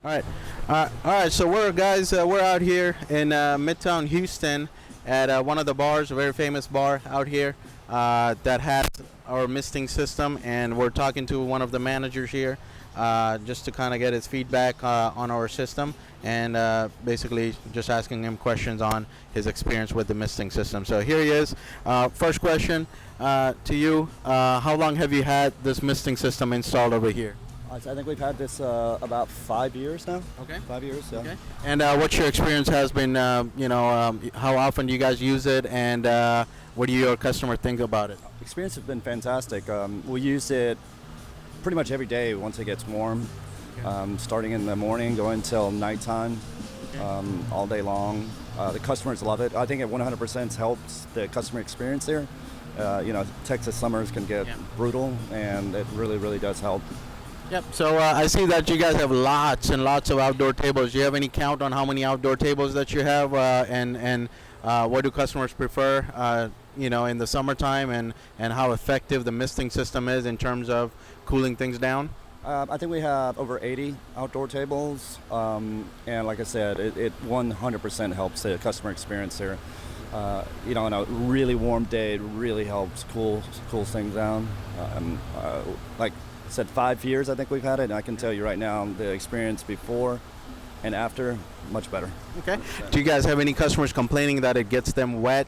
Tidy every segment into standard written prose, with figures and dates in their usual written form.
All right. So we're out here in Midtown Houston at one of the bars, a very famous bar out here that has our misting system, and we're talking to one of the managers here just to kind of get his feedback on our system, and basically just asking him questions on his experience with the misting system. So here he is. First question to you: how long have you had this misting system installed over here? I think we've had this about 5 years now. Okay. 5 years, yeah. Okay. And what's your experience has been? How often do you guys use it, and what do your customer think about it? Experience has been fantastic. We use it pretty much every day once it gets warm, starting in the morning, going till nighttime, all day long. The customers love it. I think it 100% helps the customer experience here. Texas summers can get brutal, and it really, really does help. Yep. So I see that you guys have lots and lots of outdoor tables. Do you have any count on how many outdoor tables that you have, and what do customers prefer, in the summertime, and how effective the misting system is in terms of cooling things down? I think we have over 80 outdoor tables, and like I said, it 100% helps the customer experience here. On a really warm day, it really helps cool things down. Like I said, 5 years I think we've had it, and I can tell you right now the experience before and after, much better. Okay. Do you guys have any customers complaining that it gets them wet?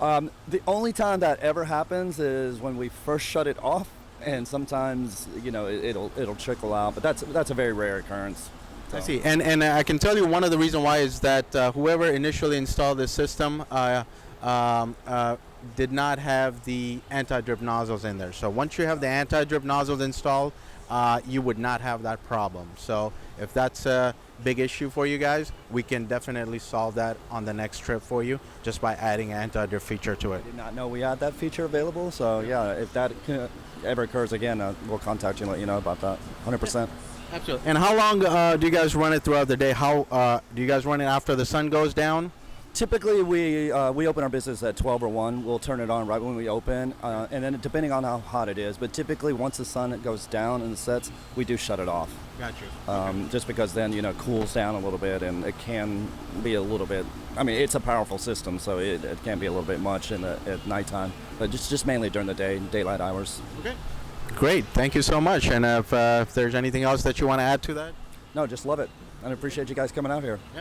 The only time that ever happens is when we first shut it off, and sometimes it'll trickle out, but that's a very rare occurrence. So. I see. And I can tell you one of the reasons why is that whoever initially installed this system did not have the anti-drip nozzles in there. So once you have the anti-drip nozzles installed, you would not have that problem. So if that's a big issue for you guys, we can definitely solve that on the next trip for you just by adding an anti-drip feature to it. I did not know we had that feature available. So yeah, if that ever occurs again, we'll contact you and let you know about that. 100%. Absolutely. And how long do you guys run it throughout the day? How do you guys run it after the sun goes down? Typically, we open our business at 12 or 1. We'll turn it on right when we open, and then depending on how hot it is. But typically, once the sun goes down and sets, we do shut it off. Gotcha. Just because then, cools down a little bit, and it can be a little bit, it's a powerful system, so it can be a little bit much at nighttime. But just mainly during the day, daylight hours. Okay. Great. Thank you so much. And if there's anything else that you want to add to that? No, just love it. I appreciate you guys coming out here.